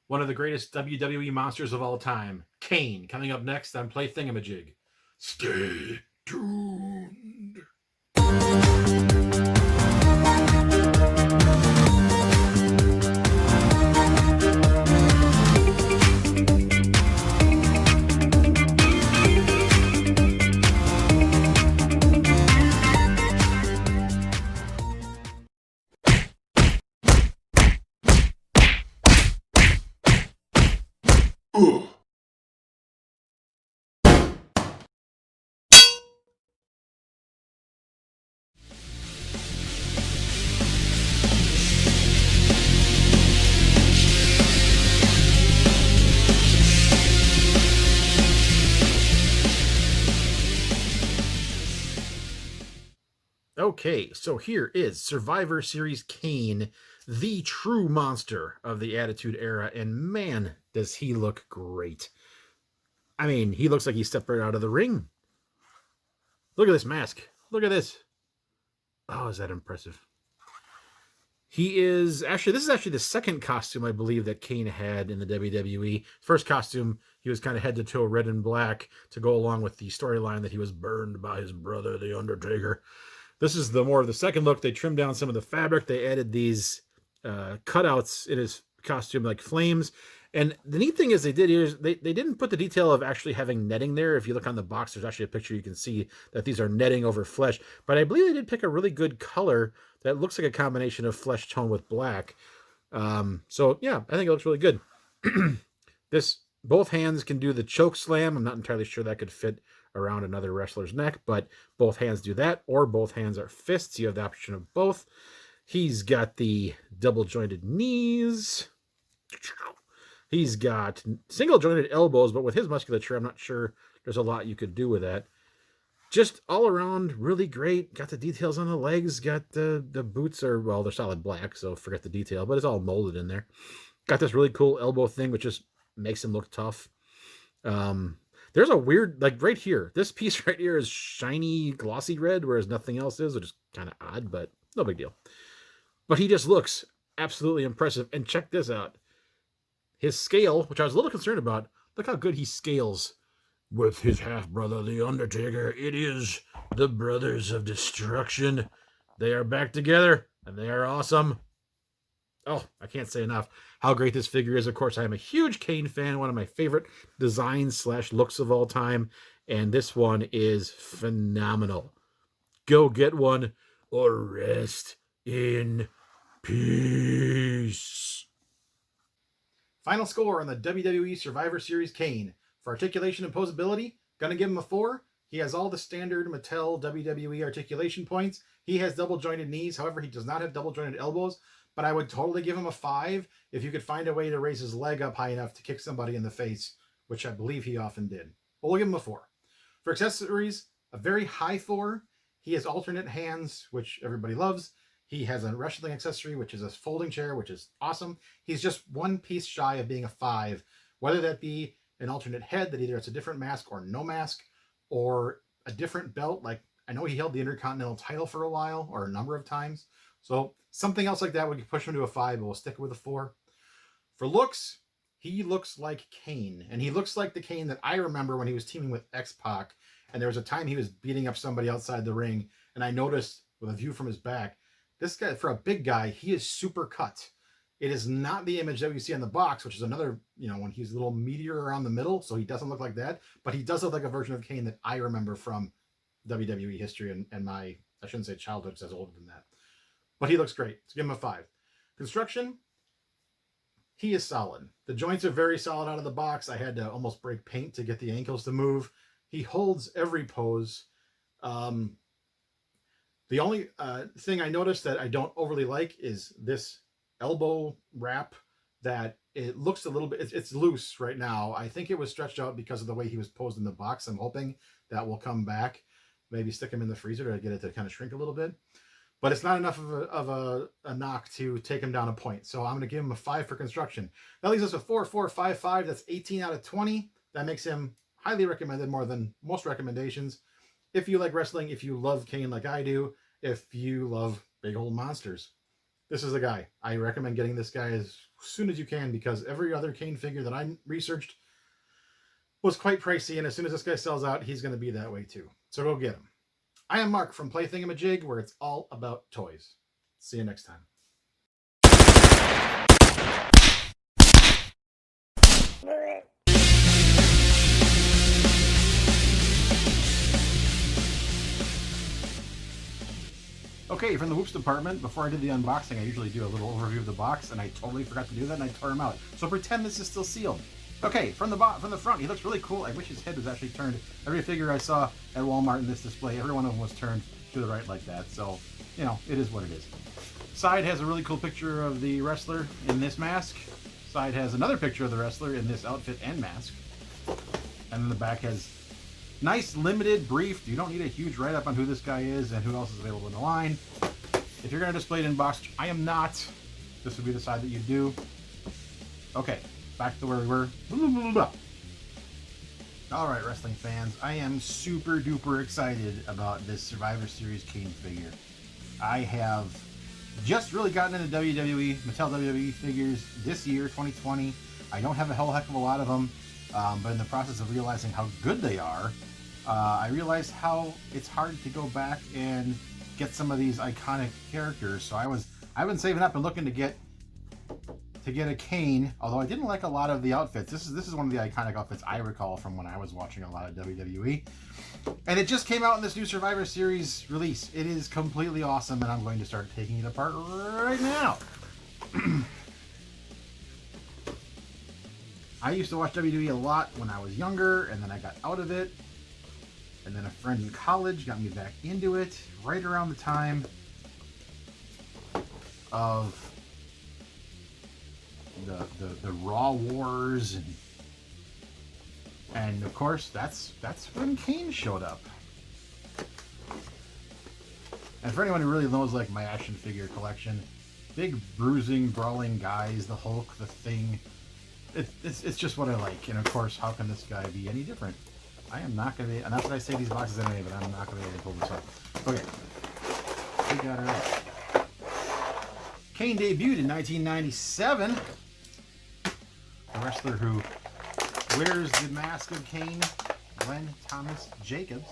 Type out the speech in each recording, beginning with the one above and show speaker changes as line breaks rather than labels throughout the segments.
one of the greatest WWE monsters of all time, Kane, coming up next on Playthingamajig. Stay tuned. Okay, so here is Survivor Series Kane, the true monster of the Attitude Era, and man, does he look great. I mean, he looks like he stepped right out of the ring. Look at this mask. Look at this. Oh, is that impressive? He is actually, this is actually the second costume I believe that Kane had in the WWE. First costume, he was kind of head to toe red and black to go along with the storyline that he was burned by his brother, the Undertaker. This is the more of the second look. They trimmed down some of the fabric. They added these cutouts in his costume, like flames. And the neat thing is they didn't put the detail of actually having netting there. If you look on the box, there's actually a picture you can see that these are netting over flesh. But I believe they did pick a really good color that looks like a combination of flesh tone with black. So yeah, I think it looks really good. Both hands can do the choke slam. I'm not entirely sure that could fit around another wrestler's neck, but both hands do that, or both hands are fists. You have the option of both. He's got the double jointed knees. He's got single jointed elbows, but with his musculature, I'm not sure there's a lot you could do with that. Just all around, really great. Got the details on the legs. Got the boots are, well, they're solid black, so forget the detail, but it's all molded in there. Got this really cool elbow thing, which just makes him look tough. There's a weird, like right here, this piece right here is shiny, glossy red, whereas nothing else is, which is kind of odd, but no big deal. But he just looks absolutely impressive. And check this out. His scale, which I was a little concerned about, look how good he scales with his half-brother, the Undertaker. It is the Brothers of Destruction. They are back together, and they are awesome. Oh, I can't say enough how great this figure is. Of course, I am a huge Kane fan, one of my favorite designs / looks of all time, and this one is phenomenal. Go get one or rest in peace. Final score on the WWE Survivor Series Kane. For articulation and posability, gonna give him a 4. He has all the standard Mattel WWE articulation points. He has double jointed knees. However, he does not have double jointed elbows. But I would totally give him a 5 if you could find a way to raise his leg up high enough to kick somebody in the face, which I believe he often did. But we'll give him a 4. For accessories, a very high 4. He has alternate hands, which everybody loves. He has a wrestling accessory, which is a folding chair, which is awesome. He's just one piece shy of being a 5, whether that be an alternate head that either it's a different mask or no mask, or a different belt. Like, I know he held the Intercontinental title for a while, or a number of times. So something else like that would push him to a 5, but we'll stick with a 4. For looks, he looks like Kane. And he looks like the Kane that I remember when he was teaming with X-Pac. And there was a time he was beating up somebody outside the ring. And I noticed with a view from his back, this guy, for a big guy, he is super cut. It is not the image that we see on the box, which is another, when he's a little meatier around the middle. So he doesn't look like that. But he does look like a version of Kane that I remember from WWE history and my, I shouldn't say childhood, because I was older than that. But he looks great. So give him a 5. Construction, he is solid. The joints are very solid out of the box. I had to almost break paint to get the ankles to move. He holds every pose. The only thing I noticed that I don't overly like is this elbow wrap that it looks a little bit, it's loose right now. I think it was stretched out because of the way he was posed in the box. I'm hoping that will come back. Maybe stick him in the freezer to get it to kind of shrink a little bit. But it's not enough of a knock to take him down a point. So I'm going to give him a 5 for construction. That leaves us with 4, 4, 5, 5. That's 18 out of 20. That makes him highly recommended, more than most recommendations. If you like wrestling, if you love Kane like I do, if you love big old monsters, this is the guy. I recommend getting this guy as as soon as you can, because every other Kane figure that I researched was quite pricey, and as soon as this guy sells out, he's going to be that way too. So go get him. I am Mark from Playthingamajig, where it's all about toys. See you next time. Okay, from the Whoops department, before I did the unboxing, I usually do a little overview of the box, and I totally forgot to do that, and I tore him out. So pretend this is still sealed. Okay, from the front, he looks really cool. I wish his head was actually turned. Every figure I saw at Walmart in this display, every one of them was turned to the right like that. So, you know, it is what it is. Side has a really cool picture of the wrestler in this mask. Side has another picture of the wrestler in this outfit and mask. And then the back has nice, limited, brief. You don't need a huge write-up on who this guy is and who else is available in the line. If you're going to display it in box, I am not. This would be the side that you do. Okay, back to where we were. Alright, wrestling fans, I am super duper excited about this Survivor Series Kane figure. I have just really gotten into WWE, Mattel WWE figures this year, 2020. I don't have a hell heck of a lot of them, but in the process of realizing how good they are, I realized how it's hard to go back and get some of these iconic characters. So I've been saving up and looking to get a Kane, although I didn't like a lot of the outfits. This is one of the iconic outfits I recall from when I was watching a lot of WWE. And it just came out in this new Survivor Series release. It is completely awesome, and I'm going to start taking it apart right now. I used to watch WWE a lot when I was younger, and then I got out of it. And then a friend in college got me back into it right around the time of the Raw Wars, and of course that's when Kane showed up. And for anyone who really knows like my action figure collection, big bruising, brawling guys, the Hulk, the Thing, it's just what I like. And of course, how can this guy be any different? I am not going to be, and that's what I say these boxes anyway, but I'm not going to be able to pull this up. Okay. We got our Kane debuted in 1997. The wrestler who wears the mask of Kane, Glenn Thomas Jacobs,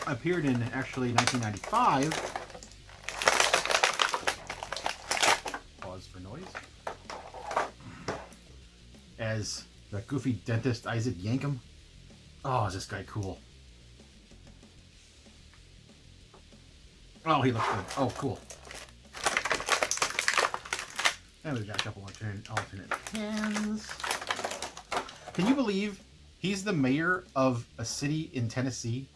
appeared in actually 1995. Pause for noise. As the goofy dentist Isaac Yankem. Oh, is this guy cool? Oh, he looks good. Oh, cool. And we've got a couple alternate hands. Can you believe he's the mayor of a city in Tennessee?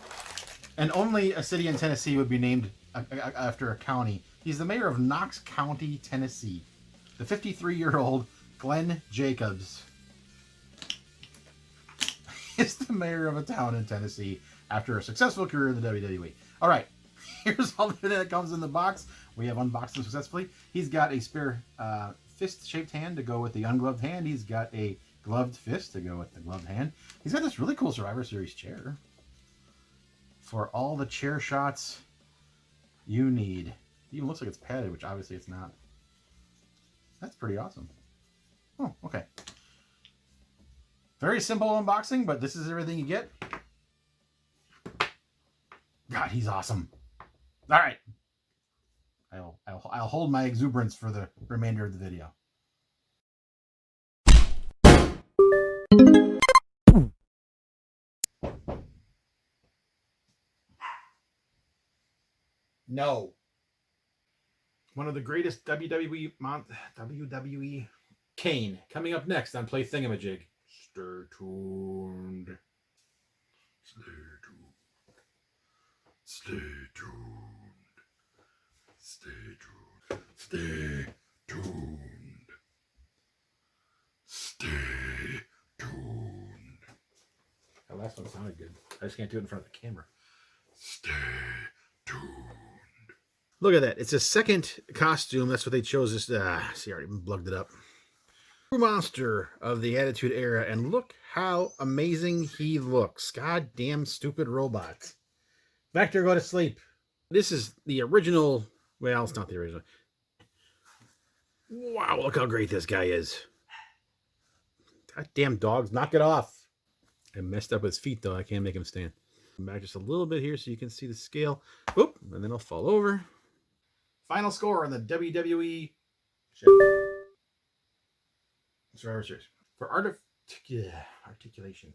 And only a city in Tennessee would be named after a county. He's the mayor of Knox County, Tennessee. The 53-year-old Glenn Jacobs is the mayor of a town in Tennessee after a successful career in the WWE. All right, here's all that comes in the box. We have unboxed them successfully. He's got a spare fist-shaped hand to go with the ungloved hand. He's got a gloved fist to go with the gloved hand. He's got this really cool Survivor Series chair for all the chair shots you need. It even looks like it's padded, which obviously it's not. That's pretty awesome. Oh, okay. Very simple unboxing, but this is everything you get. God, he's awesome. All right. I'll hold my exuberance for the remainder of the video. No. One of the greatest WWE Kane coming up next on Playthingamajig. Stay tuned. Stay tuned. Stay tuned. Stay tuned. Stay tuned. Stay tuned. That last one sounded good. I just can't do it in front of the camera. Stay tuned. Look at that. It's a second costume. That's what they chose this. See, I already plugged it up. Monster of the Attitude Era, and look how amazing he looks. Goddamn stupid robot. Vector, go to sleep. This is the original. Well, it's not the original. Wow, look how great this guy is. Goddamn dogs, knock it off. I messed up his feet, though. I can't make him stand. Back just a little bit here so you can see the scale. Whoop, and then I'll fall over. Final score on the WWE Survivor Series. For articulation.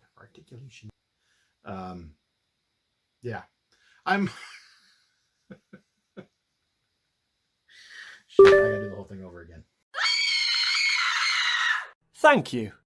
Yeah. I'm... Shit, I gotta do the whole thing over again.
Thank you.